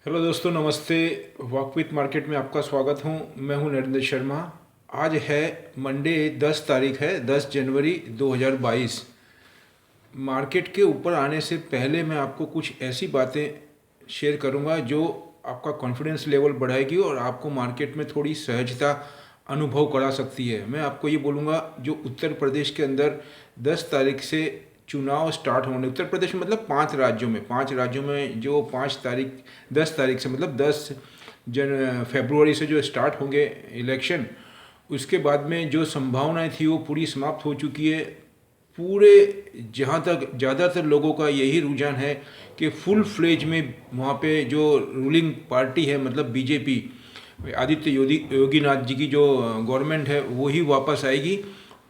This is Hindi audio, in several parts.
हेलो दोस्तों, नमस्ते। वॉक विथ मार्केट में आपका स्वागत हूं। मैं हूं नरेंद्र शर्मा। आज है मंडे, 10 तारीख है, 10 जनवरी 2022। मार्केट के ऊपर आने से पहले मैं आपको कुछ ऐसी बातें शेयर करूंगा जो आपका कॉन्फिडेंस लेवल बढ़ाएगी और आपको मार्केट में थोड़ी सहजता अनुभव करा सकती है। मैं आपको ये बोलूँगा, जो उत्तर प्रदेश के अंदर 10 तारीख से चुनाव स्टार्ट होने, उत्तर प्रदेश में मतलब 5 राज्यों में जो 5 तारीख 10 तारीख से मतलब 10 जन फरवरी से जो स्टार्ट होंगे इलेक्शन, उसके बाद में जो संभावनाएं थी वो पूरी समाप्त हो चुकी है। पूरे जहाँ तक ज़्यादातर लोगों का यही रुझान है कि फुल फ्लेज में वहाँ पे जो रूलिंग पार्टी है, मतलब बीजेपी, आदित्य योगीनाथ जी की जो गवर्नमेंट है वही वापस आएगी।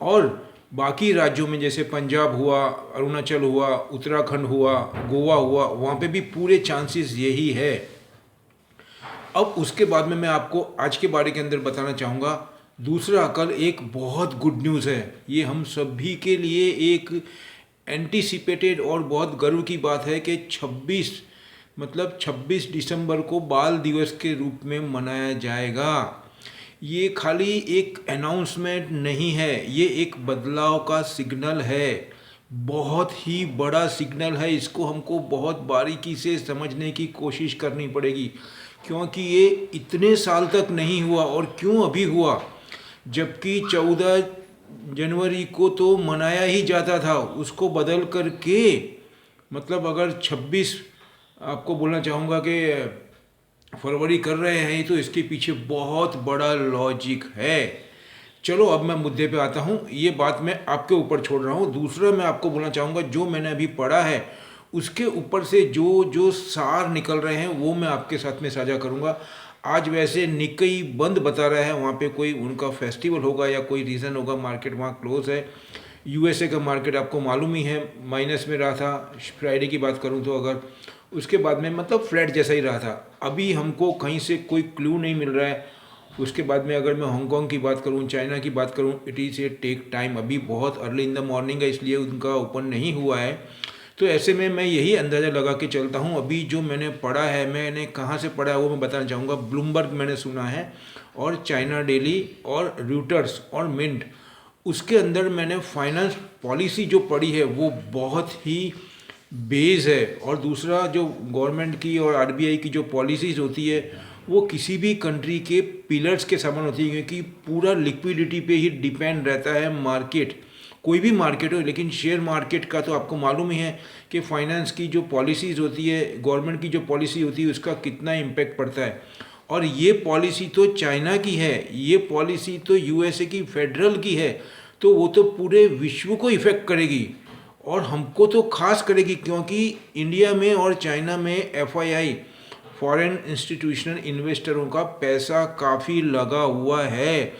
और बाकी राज्यों में जैसे पंजाब हुआ, अरुणाचल हुआ, उत्तराखंड हुआ, गोवा हुआ, वहाँ पे भी पूरे चांसेस यही है। अब उसके बाद में मैं आपको आज के बारे के अंदर बताना चाहूँगा। दूसरा कल एक बहुत गुड न्यूज़ है। ये हम सभी के लिए एक एंटीसिपेटेड और बहुत गर्व की बात है कि 26 दिसंबर को बाल दिवस के रूप में मनाया जाएगा। ये खाली एक अनाउंसमेंट नहीं है, ये एक बदलाव का सिग्नल है। बहुत ही बड़ा सिग्नल है। इसको हमको बहुत बारीकी से समझने की कोशिश करनी पड़ेगी, क्योंकि ये इतने साल तक नहीं हुआ। और क्यों अभी हुआ, जबकि 14 जनवरी को तो मनाया ही जाता था, उसको बदल करके मतलब अगर 26 आपको बोलना चाहूँगा कि फरवरी कर रहे हैं, तो इसके पीछे बहुत बड़ा लॉजिक है। चलो अब मैं मुद्दे पे आता हूँ। ये बात मैं आपके ऊपर छोड़ रहा हूँ। दूसरा मैं आपको बोलना चाहूँगा, जो मैंने अभी पढ़ा है उसके ऊपर से जो जो सार निकल रहे हैं वो मैं आपके साथ में साझा करूँगा। आज वैसे निकई बंद बता रहा है, वहाँ पे कोई उनका फेस्टिवल होगा या कोई रीज़न होगा, मार्केट वहाँ क्लोज है। यूएसए का मार्केट आपको मालूम ही है, माइनस में रहा था। फ्राइडे की बात करूँ तो अगर उसके बाद में मतलब फ्लैट जैसा ही रहा था। अभी हमको कहीं से कोई क्लू नहीं मिल रहा है। उसके बाद में अगर मैं हांगकांग की बात करूं, चाइना की बात करूं, it is a take time. अभी बहुत अर्ली इन द मॉर्निंग है, इसलिए उनका ओपन नहीं हुआ है। तो ऐसे में मैं यही अंदाज़ा लगा के चलता हूं। अभी जो मैंने पढ़ा है, मैंने कहाँ से पढ़ा है वो मैं बताना चाहूँगा। ब्लूमबर्ग मैंने सुना है, और चाइना डेली, और रूटर्स, और मिंट। उसके अंदर मैंने फाइनेंस पॉलिसी जो पढ़ी है वो बहुत ही बेस है। और दूसरा, जो गवर्नमेंट की और आरबीआई की जो पॉलिसीज़ होती है वो किसी भी कंट्री के पिलर्स के समान होती है, क्योंकि पूरा लिक्विडिटी पे ही डिपेंड रहता है मार्केट। कोई भी मार्केट हो, लेकिन शेयर मार्केट का तो आपको मालूम ही है कि फाइनेंस की जो पॉलिसीज़ होती है, गवर्नमेंट की जो पॉलिसी होती है, उसका कितना इम्पेक्ट पड़ता है। और ये पॉलिसी तो चाइना की है, ये पॉलिसी तो यूएसए की फेडरल की है, तो वो तो पूरे विश्व को इफ़ेक्ट करेगी और हमको तो खास करेगी, क्योंकि इंडिया में और चाइना में एफआईआई, फॉरेन इंस्टीट्यूशनल इन्वेस्टरों का पैसा काफ़ी लगा हुआ है।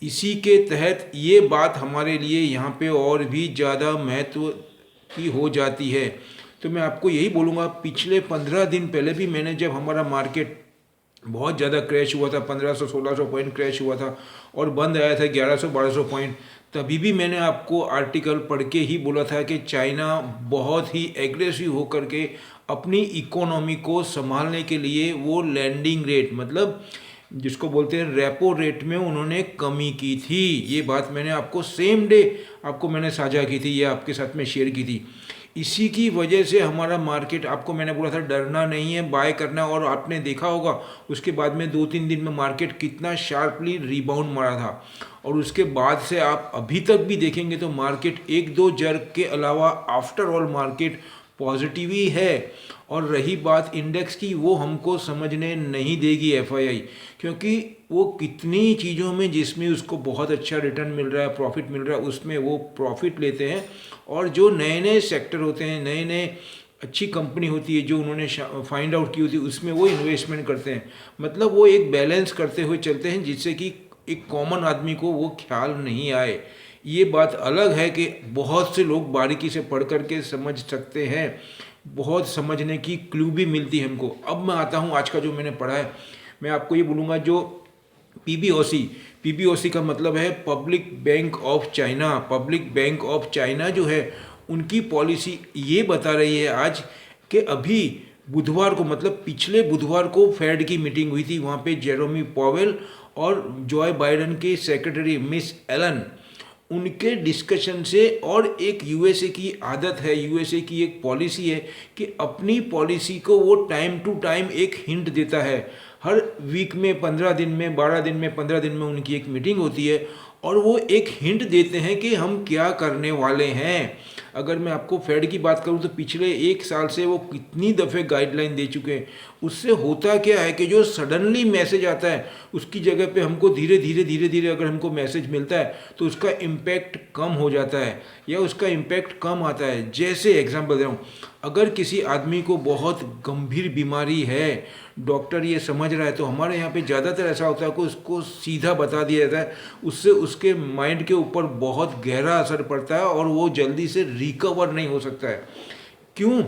इसी के तहत ये बात हमारे लिए यहाँ पे और भी ज़्यादा महत्व की हो जाती है। तो मैं आपको यही बोलूँगा, पिछले 15 दिन पहले भी मैंने, जब हमारा मार्केट बहुत ज़्यादा क्रैश हुआ था, 1500-1600 पॉइंट क्रैश हुआ था और बंद आया था 1100-1200 पॉइंट, तभी भी मैंने आपको आर्टिकल पढ़ के ही बोला था कि चाइना बहुत ही एग्रेसिव होकर के अपनी इकोनॉमी को संभालने के लिए वो लैंडिंग रेट, मतलब जिसको बोलते हैं रेपो रेट में, उन्होंने कमी की थी। ये बात मैंने आपको सेम डे आपको मैंने साझा की थी, ये आपके साथ में शेयर की थी। इसी की वजह से हमारा मार्केट, आपको मैंने बोला था डरना नहीं है, बाय करना। और आपने देखा होगा उसके बाद में 2-3 दिन में मार्केट कितना शार्पली रिबाउंड मारा था। और उसके बाद से आप अभी तक भी देखेंगे तो मार्केट 1-2 जर्क के अलावा आफ्टर ऑल मार्केट पॉजिटिव ही है। और रही बात इंडेक्स की, वो हमको समझने नहीं देगी एफआईआई, क्योंकि वो कितनी चीज़ों में जिसमें उसको बहुत अच्छा रिटर्न मिल रहा है, प्रॉफिट मिल रहा है, उसमें वो प्रॉफिट लेते हैं। और जो नए नए सेक्टर होते हैं, नए नए अच्छी कंपनी होती है जो उन्होंने फाइंड आउट की होती है, उसमें वो इन्वेस्टमेंट करते हैं। मतलब वो एक बैलेंस करते हुए चलते हैं, जिससे कि एक कॉमन आदमी को वो ख्याल नहीं आए। ये बात अलग है कि बहुत से लोग बारीकी से पढ़ करके समझ सकते हैं, बहुत समझने की क्लू भी मिलती है हमको। अब मैं आता हूँ आज का जो मैंने पढ़ा है, मैं आपको ये बोलूँगा, जो पीबीओसी, पीबीओसी का मतलब है public bank of China. Public bank of China जो है, उनकी पॉलिसी ये बता रही है आज कि अभी बुधवार को, मतलब पिछले बुधवार को फेड की मीटिंग हुई थी। वहाँ पे जेरोमी पॉवेल और जॉय बाइडन के सेक्रेटरी मिस एलन, उनके डिस्कशन से, और एक यूएसए की आदत है, यूएसए की एक पॉलिसी है कि अपनी पॉलिसी को वो टाइम टू टाइम एक हिंट देता है। हर वीक में 15 दिन में, 12 दिन में, 15 दिन में उनकी एक मीटिंग होती है और वो एक हिंट देते हैं कि हम क्या करने वाले हैं। अगर मैं आपको फेड की बात करूं तो पिछले एक साल से वो कितनी दफ़े गाइडलाइन दे चुके हैं। उससे होता क्या है कि जो सडनली मैसेज आता है उसकी जगह पे हमको धीरे धीरे धीरे धीरे अगर हमको मैसेज मिलता है तो उसका इम्पैक्ट कम हो जाता है या उसका इम्पैक्ट कम आता है। जैसे एग्जांपल दे रहा हूँ, अगर किसी आदमी को बहुत गंभीर बीमारी है, डॉक्टर ये समझ रहा है, तो हमारे यहाँ पे ज़्यादातर ऐसा होता है कि उसको सीधा बता दिया जाता है। उससे उसके माइंड के ऊपर बहुत गहरा असर पड़ता है और वो जल्दी से रिकवर नहीं हो सकता है। क्यों?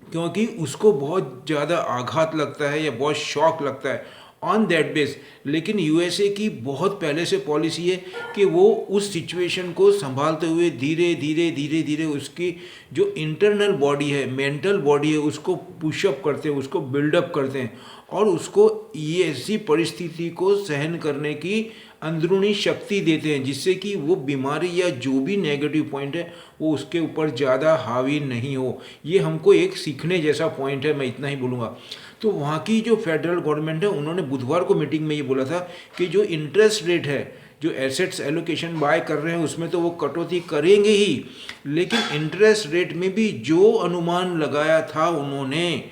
क्योंकि उसको बहुत ज़्यादा आघात लगता है या बहुत शॉक लगता है ऑन दैट बेस। लेकिन यूएसए की बहुत पहले से पॉलिसी है कि वो उस सिचुएशन को संभालते हुए धीरे धीरे धीरे धीरे उसकी जो इंटरनल बॉडी है, मेंटल बॉडी है, उसको पुशअप करते हैं, उसको बिल्डअप करते हैं और उसको ये ऐसी परिस्थिति को सहन करने की अंदरूनी शक्ति देते हैं जिससे कि वो बीमारी या जो भी नेगेटिव पॉइंट है वो उसके ऊपर ज़्यादा हावी नहीं हो। ये हमको एक सीखने जैसा पॉइंट है, मैं इतना ही बोलूँगा। तो वहाँ की जो फेडरल गवर्नमेंट है उन्होंने बुधवार को मीटिंग में ये बोला था कि जो इंटरेस्ट रेट है, जो एसेट्स एलोकेशन बाय कर रहे हैं उसमें तो वो कटौती करेंगे ही, लेकिन इंटरेस्ट रेट में भी जो अनुमान लगाया था उन्होंने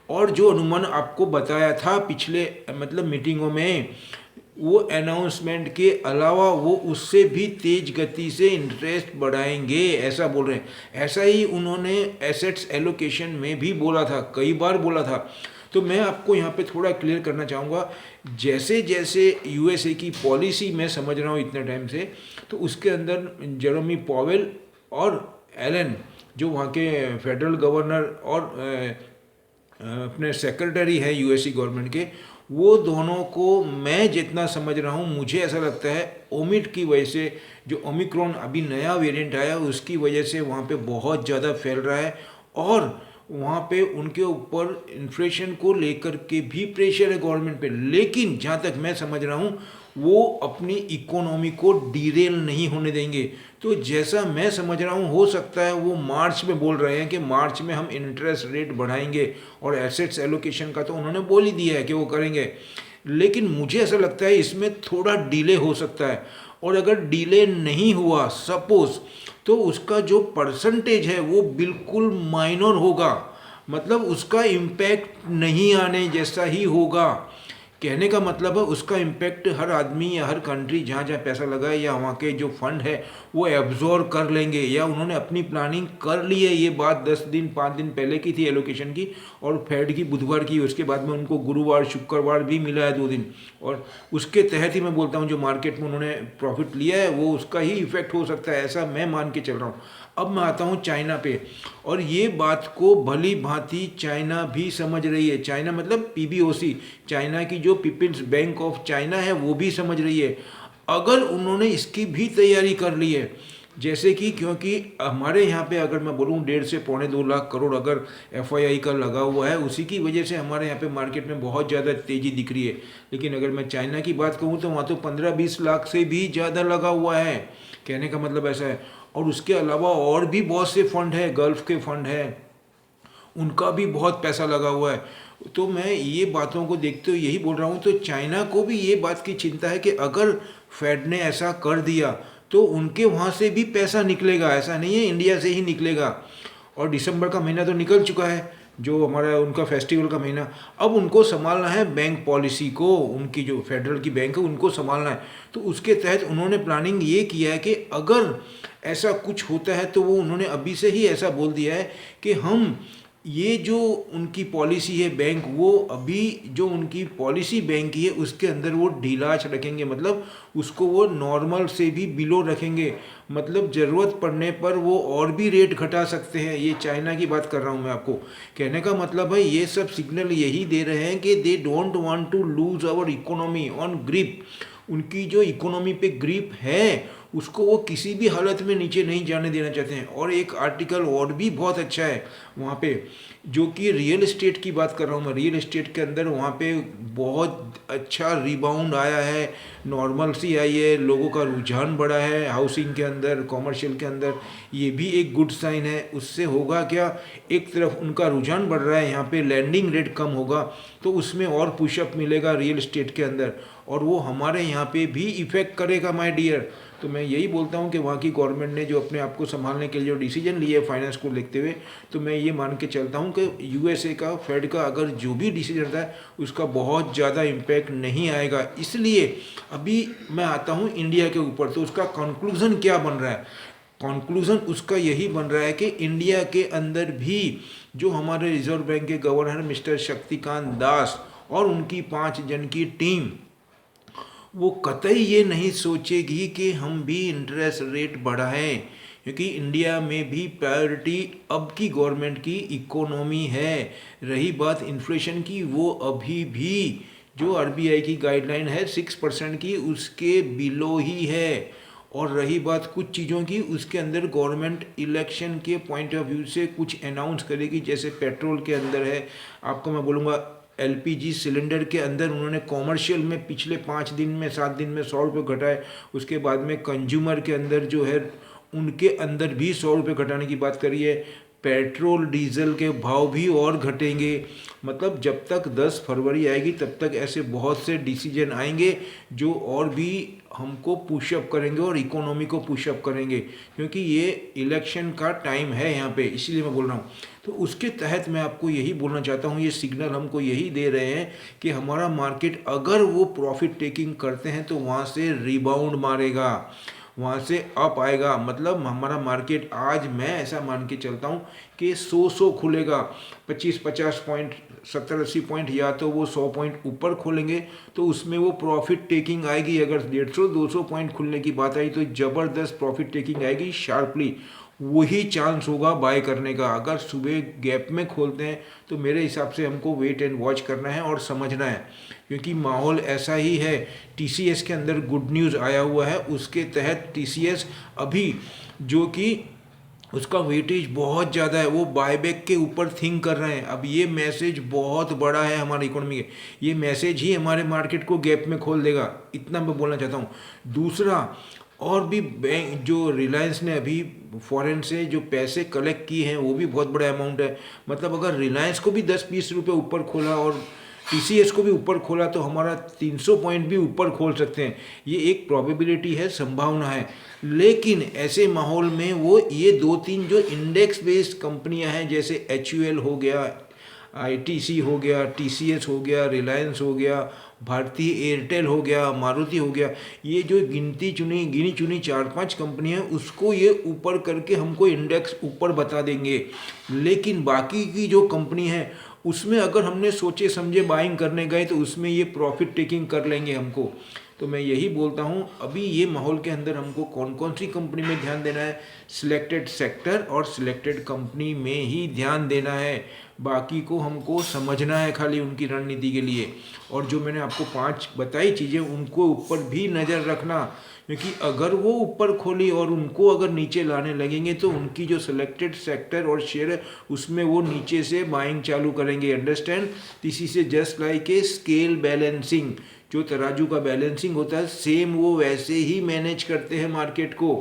और जो अनुमान आपको बताया था पिछले मतलब मीटिंगों में, वो अनाउंसमेंट के अलावा वो उससे भी तेज गति से इंटरेस्ट बढ़ाएंगे, ऐसा बोल रहे हैं। ऐसा ही उन्होंने एसेट्स एलोकेशन में भी बोला था, कई बार बोला था। तो मैं आपको यहाँ पे थोड़ा क्लियर करना चाहूँगा, जैसे जैसे यूएसए की पॉलिसी मैं समझ रहा हूँ इतने टाइम से, तो उसके अंदर जेरोमी पॉवेल और एलन जो वहाँ के फेडरल गवर्नर और अपने सेक्रेटरी है यूएसए गवर्नमेंट के, वो दोनों को मैं जितना समझ रहा हूँ मुझे ऐसा लगता है ओमिट की वजह से, जो ओमिक्रॉन अभी नया वेरिएंट आया उसकी वजह से वहाँ पे बहुत ज़्यादा फैल रहा है और वहाँ पे उनके ऊपर इन्फ्लेशन को लेकर के भी प्रेशर है गवर्नमेंट पे। लेकिन जहाँ तक मैं समझ रहा हूँ वो अपनी इकोनॉमी को डीरेल नहीं होने देंगे। तो जैसा मैं समझ रहा हूँ हो सकता है वो मार्च में बोल रहे हैं कि मार्च में हम इंटरेस्ट रेट बढ़ाएंगे और एसेट्स एलोकेशन का तो उन्होंने बोल ही दिया है कि वो करेंगे। लेकिन मुझे ऐसा लगता है इसमें थोड़ा डिले हो सकता है और अगर डिले नहीं हुआ सपोज, तो उसका जो परसेंटेज है वो बिल्कुल माइनर होगा, मतलब उसका इम्पैक्ट नहीं आने जैसा ही होगा। कहने का मतलब है उसका इम्पैक्ट हर आदमी या हर कंट्री जहाँ जहाँ पैसा लगा है या वहाँ के जो फंड है वो एब्जॉर्ब कर लेंगे, या उन्होंने अपनी प्लानिंग कर ली है। ये बात 10 दिन 5 दिन पहले की थी एलोकेशन की, और फेड की बुधवार की, उसके बाद में उनको गुरुवार शुक्रवार भी मिला है 2 दिन, और उसके तहत ही मैं बोलता हूँ जो मार्केट में उन्होंने प्रॉफिट लिया है वो उसका ही इफेक्ट हो सकता है, ऐसा मैं मान के चल रहा हूँ। अब मैं आता हूँ चाइना पे, और ये बात को भली भांति चाइना भी समझ रही है। चाइना मतलब पीबीओसी, चाइना की जो पीपल्स बैंक ऑफ चाइना है वो भी समझ रही है। अगर उन्होंने इसकी भी तैयारी कर ली है, जैसे कि क्योंकि हमारे यहाँ पे अगर मैं बोलूँ 1.5 से 2.25 लाख करोड़ अगर एफआईआई का लगा हुआ है, उसी की वजह से हमारे यहाँ पे मार्केट में बहुत ज़्यादा तेज़ी दिख रही है। लेकिन अगर मैं चाइना की बात कहूँ तो वहाँ तो 15-20 लाख से भी ज़्यादा लगा हुआ है, कहने का मतलब ऐसा है। और उसके अलावा और भी बहुत से फंड है, गल्फ के फंड है, उनका भी बहुत पैसा लगा हुआ है। तो मैं ये बातों को देखते हुए यही बोल रहा हूँ, तो चाइना को भी ये बात की चिंता है कि अगर फेड ने ऐसा कर दिया तो उनके वहाँ से भी पैसा निकलेगा, ऐसा नहीं है इंडिया से ही निकलेगा। और दिसंबर का महीना तो निकल चुका है, जो हमारा उनका फेस्टिवल का महीना। अब उनको संभालना है बैंक पॉलिसी को, उनकी जो फेडरल की बैंक है उनको संभालना है। तो उसके तहत उन्होंने प्लानिंग ये किया है कि अगर ऐसा कुछ होता है तो वो उन्होंने अभी से ही ऐसा बोल दिया है कि हम ये जो उनकी पॉलिसी है बैंक, वो अभी जो उनकी पॉलिसी बैंक की है उसके अंदर वो ढीलाच रखेंगे, मतलब उसको वो नॉर्मल से भी बिलो रखेंगे। मतलब ज़रूरत पड़ने पर वो और भी रेट घटा सकते हैं। ये चाइना की बात कर रहा हूँ मैं आपको। कहने का मतलब है ये सब सिग्नल यही दे रहे हैं कि they don't want to lose our economy on grip. उनकी जो इकोनॉमी पे ग्रिप है उसको वो किसी भी हालत में नीचे नहीं जाने देना चाहते हैं। और एक आर्टिकल और भी बहुत अच्छा है वहाँ पे, जो कि रियल एस्टेट की बात कर रहा हूँ मैं। रियल एस्टेट के अंदर वहाँ पे बहुत अच्छा रिबाउंड आया है, नॉर्मल सी आई है, लोगों का रुझान बढ़ा है हाउसिंग के अंदर, कॉमर्शियल के अंदर। ये भी एक गुड साइन है। उससे होगा क्या, एक तरफ उनका रुझान बढ़ रहा है, यहाँ पे लैंडिंग रेट कम होगा, तो उसमें और पुशअप मिलेगा रियल एस्टेट के अंदर, और वो हमारे यहाँ पे भी इफ़ेक्ट करेगा माय डियर। तो मैं यही बोलता हूँ कि वहाँ की गवर्नमेंट ने जो अपने आप को संभालने के लिए जो डिसीजन लिए फाइनेंस को देखते हुए, तो मैं ये मान के चलता हूँ कि यूएसए का फेड का अगर जो भी डिसीजन रहता है उसका बहुत ज़्यादा इम्पैक्ट नहीं आएगा। इसलिए अभी मैं आता हूँ इंडिया के ऊपर, तो उसका कंक्लूज़न क्या बन रहा है। कंक्लूज़न उसका यही बन रहा है कि इंडिया के अंदर भी जो हमारे रिजर्व बैंक के गवर्नर मिस्टर शक्तिकांत दास और उनकी 5 जन की टीम, वो कतई ये नहीं सोचेगी कि हम भी इंटरेस्ट रेट बढ़ाएं, क्योंकि इंडिया में भी प्रायोरिटी अब की गवर्नमेंट की इकोनॉमी है। रही बात इन्फ्लेशन की, वो अभी भी जो आरबीआई की गाइडलाइन है 6% की, उसके बिलो ही है। और रही बात कुछ चीज़ों की, उसके अंदर गवर्नमेंट इलेक्शन के पॉइंट ऑफ व्यू से कुछ अनाउंस करेगी, जैसे पेट्रोल के अंदर है, आपको मैं बोलूँगा एलपीजी सिलेंडर के अंदर उन्होंने कॉमर्शियल में पिछले 5 दिन में 7 दिन में 100 रुपये घटाए। उसके बाद में कंज्यूमर के अंदर जो है उनके अंदर भी 100 रुपये घटाने की बात करी है। पेट्रोल डीजल के भाव भी और घटेंगे। मतलब जब तक 10 फरवरी आएगी तब तक ऐसे बहुत से डिसीजन आएंगे जो और भी हमको पुशअप करेंगे और इकोनॉमी को पुशअप करेंगे, क्योंकि ये इलेक्शन का टाइम है यहाँ पे, इसीलिए मैं बोल रहा हूँ। तो उसके तहत मैं आपको यही बोलना चाहता हूँ, ये सिग्नल हमको यही दे रहे हैं कि हमारा मार्केट अगर वो प्रॉफिट टेकिंग करते हैं तो वहाँ से रिबाउंड मारेगा, वहाँ से अप आएगा। मतलब हमारा मार्केट आज मैं ऐसा मान के चलता हूँ कि 100 खुलेगा, 25-50 पॉइंट, 70-80 पॉइंट, या तो वो 100 पॉइंट ऊपर खोलेंगे तो उसमें वो प्रॉफिट टेकिंग आएगी। अगर 150-200 पॉइंट खुलने की बात आई तो ज़बरदस्त प्रॉफिट टेकिंग आएगी शार्पली, वही चांस होगा बाय करने का। अगर सुबह गैप में खोलते हैं तो मेरे हिसाब से हमको वेट एंड वॉच करना है और समझना है, क्योंकि माहौल ऐसा ही है। टीसीएस के अंदर गुड न्यूज़ आया हुआ है, उसके तहत टीसीएस अभी जो कि उसका वेटेज बहुत ज़्यादा है, वो बायबैक के ऊपर थिंक कर रहे हैं। अब ये मैसेज बहुत बड़ा है हमारी इकोनॉमी के, ये मैसेज ही हमारे मार्केट को गैप में खोल देगा, इतना मैं बोलना चाहता हूँ। दूसरा, और भी बैंक जो रिलायंस ने अभी फॉरेन से जो पैसे कलेक्ट किए हैं वो भी बहुत बड़ा अमाउंट है। मतलब अगर रिलायंस को भी 10-20 रुपये ऊपर खोला और टीसीएस को भी ऊपर खोला तो हमारा 300 पॉइंट भी ऊपर खोल सकते हैं। ये एक प्रोबेबिलिटी है, संभावना है। लेकिन ऐसे माहौल में वो ये 2-3 जो इंडेक्स बेस्ड कंपनियां हैं, जैसे एचयूएल हो गया, आईटीसी हो गया, टीसीएस हो गया, रिलायंस हो गया, भारतीय एयरटेल हो गया, मारुति हो गया, ये जो गिनी चुनी 4-5 कंपनियां हैं उसको ये ऊपर करके हमको इंडेक्स ऊपर बता देंगे। लेकिन बाकी की जो कंपनी है उसमें अगर हमने सोचे समझे बाइंग करने गए तो उसमें ये प्रॉफिट टेकिंग कर लेंगे हमको। तो मैं यही बोलता हूँ अभी ये माहौल के अंदर हमको कौन कौन सी कंपनी में ध्यान देना है, सिलेक्टेड सेक्टर और सिलेक्टेड कंपनी में ही ध्यान देना है। बाकी को हमको समझना है खाली उनकी रणनीति के लिए। और जो मैंने आपको 5 बताई चीज़ें उनको ऊपर भी नज़र रखना, क्योंकि अगर वो ऊपर खोली और उनको अगर नीचे लाने लगेंगे तो उनकी जो सिलेक्टेड सेक्टर और शेयर है उसमें वो नीचे से बाइंग चालू करेंगे। अंडरस्टैंड, इसी से just like a scale balancing, जो तराजू का बैलेंसिंग होता है सेम वो वैसे ही मैनेज करते हैं मार्केट को।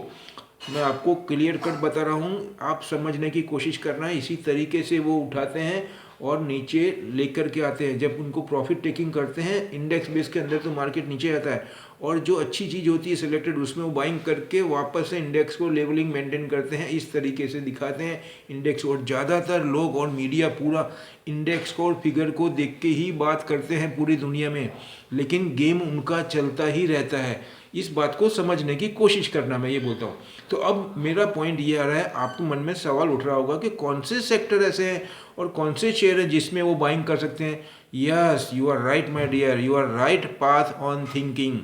मैं आपको क्लियर कट बता रहा हूँ, आप समझने की कोशिश करना है। इसी तरीके से वो उठाते हैं और नीचे लेकर के आते हैं। जब उनको प्रॉफिट टेकिंग करते हैं इंडेक्स बेस के अंदर तो मार्केट नीचे आता है, और जो अच्छी चीज़ होती है सिलेक्टेड उसमें वो बाइंग करके वापस से इंडेक्स को लेवलिंग मेंटेन करते हैं। इस तरीके से दिखाते हैं इंडेक्स। और ज़्यादातर लोग और मीडिया पूरा इंडेक्स को और फिगर को देख के ही बात करते हैं पूरी दुनिया में, लेकिन गेम उनका चलता ही रहता है। इस बात को समझने की कोशिश करना, मैं ये बोलता हूँ। तो अब मेरा पॉइंट ये आ रहा है, आपको मन में सवाल उठ रहा होगा कि कौन से सेक्टर ऐसे हैं और कौन से शेयर हैं जिसमें वो बाइंग कर सकते हैं। Yes, you are right my dear, you are right path on thinking.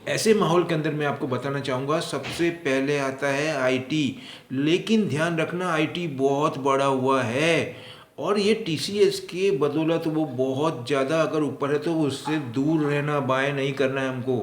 ऐसे माहौल के अंदर मैं आपको बताना चाहूँगा सबसे पहले आता है आईटी। लेकिन ध्यान रखना आईटी बहुत बड़ा हुआ है और ये टीसीएस के बदौलत वो बहुत ज़्यादा अगर ऊपर है तो उससे दूर रहना, बाय नहीं करना है हमको।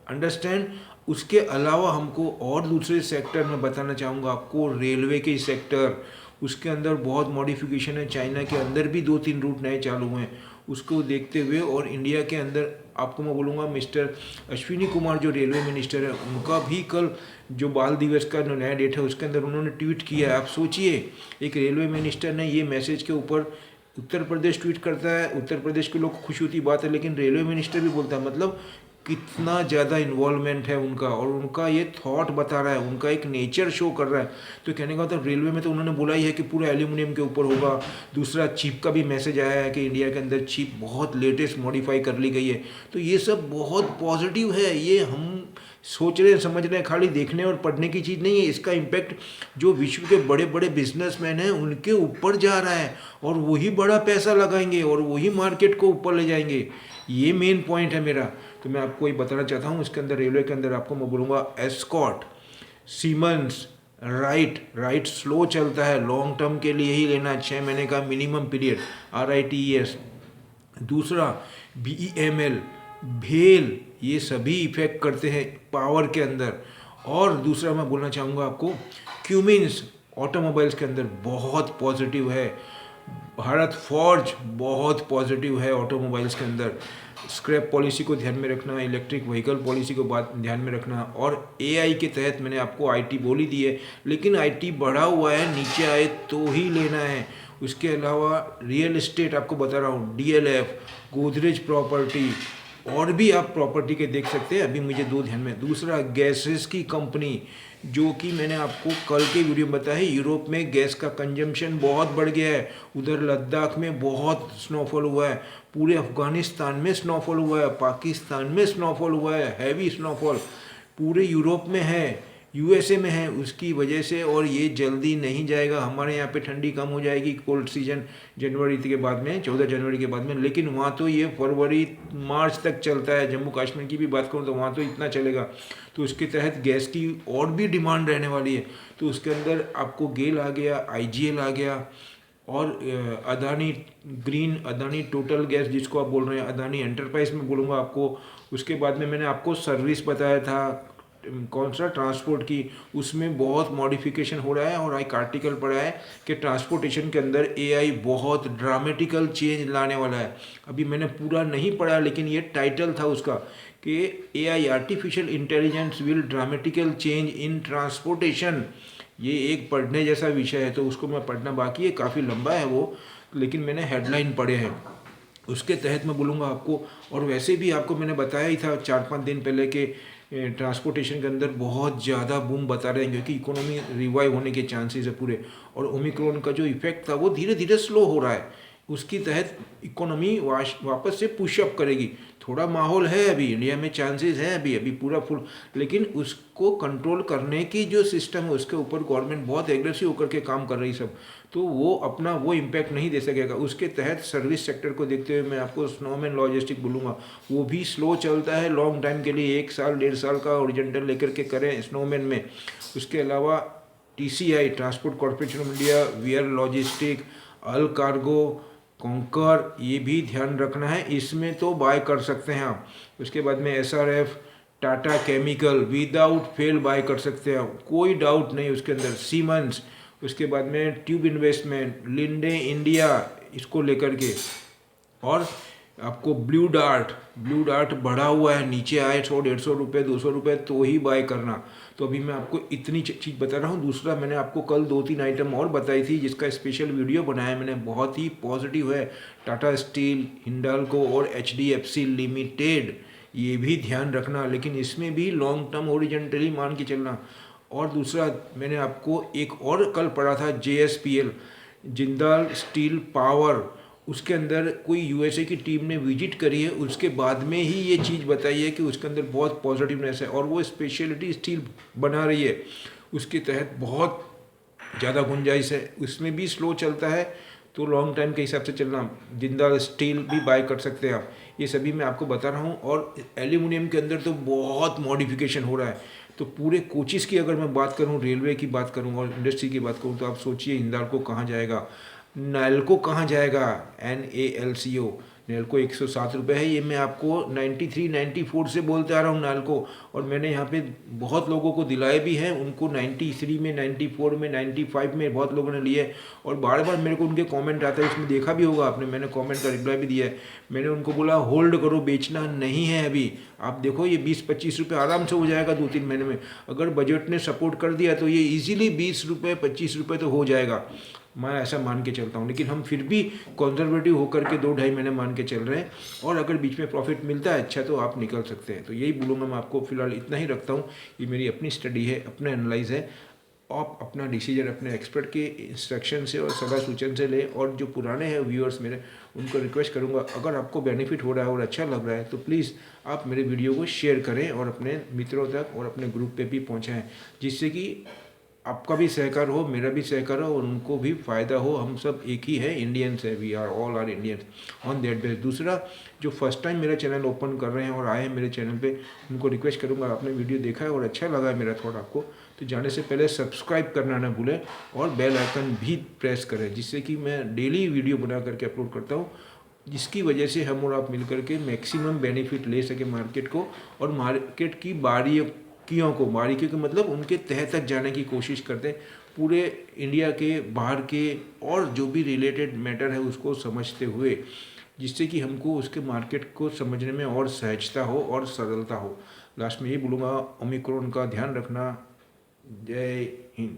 अंडरस्टैंड। उसके अलावा हमको और दूसरे सेक्टर में बताना चाहूँगा आपको, रेलवे के सेक्टर, उसके अंदर बहुत मॉडिफिकेशन है। चाइना के अंदर भी 2-3 रूट नए चालू हुए हैं, उसको देखते हुए। और इंडिया के अंदर आपको मैं बोलूँगा मिस्टर अश्विनी कुमार जो रेलवे मिनिस्टर है, उनका भी कल जो बाल दिवस का जो नया डेट है उसके अंदर उन्होंने ट्वीट किया है। आप सोचिए, एक रेलवे मिनिस्टर ने ये मैसेज के ऊपर उत्तर प्रदेश ट्वीट करता है, उत्तर प्रदेश के लोग को खुशी होती बात है, लेकिन रेलवे मिनिस्टर भी बोलता है। मतलब कितना ज़्यादा इन्वॉल्वमेंट है उनका, और उनका ये थॉट बता रहा है, उनका एक नेचर शो कर रहा है। तो कहने का मतलब रेलवे में तो उन्होंने बोला ही है कि पूरा एल्यूमिनियम के ऊपर होगा। दूसरा, चिप का भी मैसेज आया है कि इंडिया के अंदर चिप बहुत लेटेस्ट मॉडिफाई कर ली गई है। तो ये सब बहुत पॉजिटिव है। ये हम सोच रहे हैं, समझ रहे हैं, खाली देखने और पढ़ने की चीज़ नहीं है। इसका इम्पैक्ट जो विश्व के बड़े बड़े बिजनेसमैन हैं उनके ऊपर जा रहा है, और वही बड़ा पैसा लगाएंगे और वही मार्केट को ऊपर ले जाएंगे। ये मेन पॉइंट है मेरा। तो मैं आपको ये बताना चाहता हूँ, इसके अंदर रेलवे के अंदर आपको मैं बोलूँगा एस्कॉर्ट, सीमेंस, राइट स्लो चलता है, लॉन्ग टर्म के लिए ही लेना, 6 महीने का मिनिमम पीरियड, RITES। दूसरा, BEML, भेल, ये सभी इफेक्ट करते हैं पावर के अंदर। और दूसरा मैं बोलना चाहूँगा आपको, क्यूमिंस ऑटोमोबाइल्स के अंदर बहुत पॉजिटिव है। भारत फोर्ज बहुत पॉजिटिव है ऑटोमोबाइल्स के अंदर। स्क्रैप पॉलिसी को ध्यान में रखना, इलेक्ट्रिक व्हीकल पॉलिसी को बात ध्यान में रखना, और AI के तहत मैंने आपको IT बोल ही दी है, लेकिन IT बढ़ा हुआ है, नीचे आए तो ही लेना है। उसके अलावा रियल एस्टेट आपको बता रहा हूँ, DLF, गोदरेज प्रॉपर्टी, और भी आप प्रॉपर्टी के देख सकते हैं। अभी मुझे 2 ध्यान में। दूसरा, गैसेस की कंपनी, जो कि मैंने आपको कल के वीडियो में बताया है, यूरोप में गैस का कंजम्पशन बहुत बढ़ गया है। उधर लद्दाख में बहुत स्नोफॉल हुआ है, पूरे अफगानिस्तान में स्नोफॉल हुआ है, पाकिस्तान में स्नोफॉल हुआ है, हैवी स्नोफॉल पूरे यूरोप में है, USA में है, उसकी वजह से। और ये जल्दी नहीं जाएगा। हमारे यहाँ पे ठंडी कम हो जाएगी कोल्ड सीजन जनवरी के बाद में, 14 जनवरी के बाद में, लेकिन वहाँ तो ये फरवरी मार्च तक चलता है। जम्मू कश्मीर की भी बात करूँ तो वहाँ तो इतना चलेगा। तो उसके तहत गैस की और भी डिमांड रहने वाली है। तो उसके अंदर आपको गेल आ गया, IGL आ गया, और Adani green, Adani total gas जिसको आप बोल रहे हैं, अदानी एंटरप्राइज में बोलूँगा आपको। उसके बाद में मैंने आपको सर्विस बताया था, कौन सा, ट्रांसपोर्ट की, उसमें बहुत मॉडिफिकेशन हो रहा है। और एक आर्टिकल पढ़ा है कि ट्रांसपोर्टेशन के अंदर AI बहुत ड्रामेटिकल चेंज लाने वाला है। अभी मैंने पूरा नहीं पढ़ा, लेकिन ये टाइटल था उसका कि AI artificial intelligence will dramatical change in transportation. ये एक पढ़ने जैसा विषय है, तो उसको मैं पढ़ना बाकी है, काफ़ी लंबा है वो, लेकिन मैंने हेडलाइन पढ़े हैं। उसके तहत मैं बोलूँगा आपको। और वैसे भी आपको मैंने बताया ही था 4-5 दिन पहले कि ट्रांसपोर्टेशन के अंदर बहुत ज़्यादा बूम बता रहे हैं, क्योंकि इकोनॉमी रिवाइव होने के चांसेस है पूरे। और ओमिक्रॉन का जो इफेक्ट था वो धीरे धीरे स्लो हो रहा है, उसकी तहत इकोनॉमी वापस से पुशअप करेगी। थोड़ा माहौल है अभी इंडिया में, चांसेस हैं अभी पूरा फुल, लेकिन उसको कंट्रोल करने की जो सिस्टम है उसके ऊपर गवर्नमेंट बहुत एग्रेसिव होकर के काम कर रही सब। तो वो अपना वो इम्पैक्ट नहीं दे सकेगा। उसके तहत सर्विस सेक्टर को देखते हुए मैं आपको स्नोमैन लॉजिस्टिक बोलूँगा, वो भी स्लो चलता है लॉन्ग टाइम के लिए, 1 साल 1.5 साल का ओरिजेंटल लेकर के करें स्नोमैन में। उसके अलावा TCI, transport corporation of India, वियर लॉजिस्टिक, अल कार्गो, कॉन्कर, ये भी ध्यान रखना है, इसमें तो बाय कर सकते हैं आप। उसके बाद में SRF, Tata chemical, without fail buy कर सकते हैं आप, कोई डाउट नहीं उसके अंदर। सीमेंस, उसके बाद में ट्यूब इन्वेस्टमेंट, लिंडे इंडिया, इसको लेकर के। और आपको ब्लू डार्ट बढ़ा हुआ है, नीचे आए 100-150 रुपये, 200 रुपये तो ही बाय करना। तो अभी मैं आपको इतनी चीज़ बता रहा हूँ। दूसरा, मैंने आपको कल 2-3 आइटम और बताई थी जिसका स्पेशल वीडियो बनाया मैंने, बहुत ही पॉजिटिव है। टाटा स्टील, हिंडाल्को और HDFC लिमिटेड, ये भी ध्यान रखना, लेकिन इसमें भी लॉन्ग टर्म ओरिजेंटली मान के चलना। और दूसरा, मैंने आपको एक और कल पढ़ा था, JSPL, जिंदाल स्टील पावर, उसके अंदर कोई USA की टीम ने विजिट करी है, उसके बाद में ही ये चीज़ बताई है कि उसके अंदर बहुत पॉजिटिवनेस है और वो स्पेशलिटी स्टील बना रही है। उसके तहत बहुत ज़्यादा गुंजाइश है, उसमें भी स्लो चलता है, तो लॉन्ग टाइम के हिसाब से चलना। जिंदाल स्टील भी बाय कर सकते हैं आप। ये सभी मैं आपको बता रहा हूँ। और एल्यूमिनियम के अंदर तो बहुत मॉडिफिकेशन हो रहा है। तो पूरे कोचिज़ की अगर मैं बात करूँ, रेलवे की बात करूँ और इंडस्ट्री की बात करूँ, तो आप सोचिए हिंडाल्को कहाँ जाएगा। नाल्को कहाँ जाएगा, NALCO, नाल्को 107 रुपये है। ये मैं आपको 93 94 से बोलते आ रहा हूँ नाल्को, और मैंने यहाँ पे बहुत लोगों को दिलाए भी हैं, उनको 93 में, 94 में, 95 में बहुत लोगों ने लिए, और बार बार मेरे को उनके कमेंट आते हैं, इसमें देखा भी होगा आपने, मैंने कमेंट का रिप्लाई भी दिया है। मैंने उनको बोला होल्ड करो, बेचना नहीं है अभी। आप देखो ये 20-25 रुपये आराम से हो जाएगा 2-3 महीने में। अगर बजट ने सपोर्ट कर दिया तो ये इजीली 20 रुपये 25 रुपये तो हो जाएगा, मैं ऐसा मान के चलता हूँ। लेकिन हम फिर भी कंजर्वेटिव होकर के 2-2.5 महीने मान के चल रहे हैं, और अगर बीच में प्रॉफिट मिलता है अच्छा तो आप निकल सकते हैं। तो यही बोलूँगा मैं आपको, फिलहाल इतना ही रखता हूँ। ये मेरी अपनी स्टडी है, अपना एनालाइज है। आप अपना डिसीजन अपने एक्सपर्ट के इंस्ट्रक्शन से और सलाह सूचन से लें। और जो पुराने हैं व्यूअर्स मेरे, उनको रिक्वेस्ट करूंगा, अगर आपको बेनिफिट हो रहा है और अच्छा लग रहा है तो प्लीज़ आप मेरे वीडियो को शेयर करें और अपने मित्रों तक और अपने ग्रुप पे भी पहुंचाएं, जिससे कि आपका भी सहकार हो, मेरा भी सहकार हो, और उनको भी फ़ायदा हो। हम सब एक ही है, इंडियंस है, we are all are Indians on that base. दूसरा, जो फर्स्ट टाइम मेरा चैनल ओपन कर रहे हैं और आए हैं मेरे चैनल पे, उनको रिक्वेस्ट करूंगा, आपने वीडियो देखा है और अच्छा लगा है मेरा थॉट आपको, तो जाने से पहले सब्सक्राइब करना ना भूलें और बेल आइकन भी प्रेस करें, जिससे कि मैं डेली वीडियो बना करके अपलोड करता हूँ, जिसकी वजह से हम और आप मिलकर के मैक्सिमम बेनिफिट ले सके मार्केट को, और मार्केट की बारीकियों को मतलब उनके तह तक जाने की कोशिश करते हैं, पूरे इंडिया के बाहर के और जो भी रिलेटेड मैटर है उसको समझते हुए, जिससे कि हमको उसके मार्केट को समझने में और सहजता हो और सरलता हो। लास्ट में ये बोलूँगा, ओमिक्रॉन का ध्यान रखना। जय हिंद।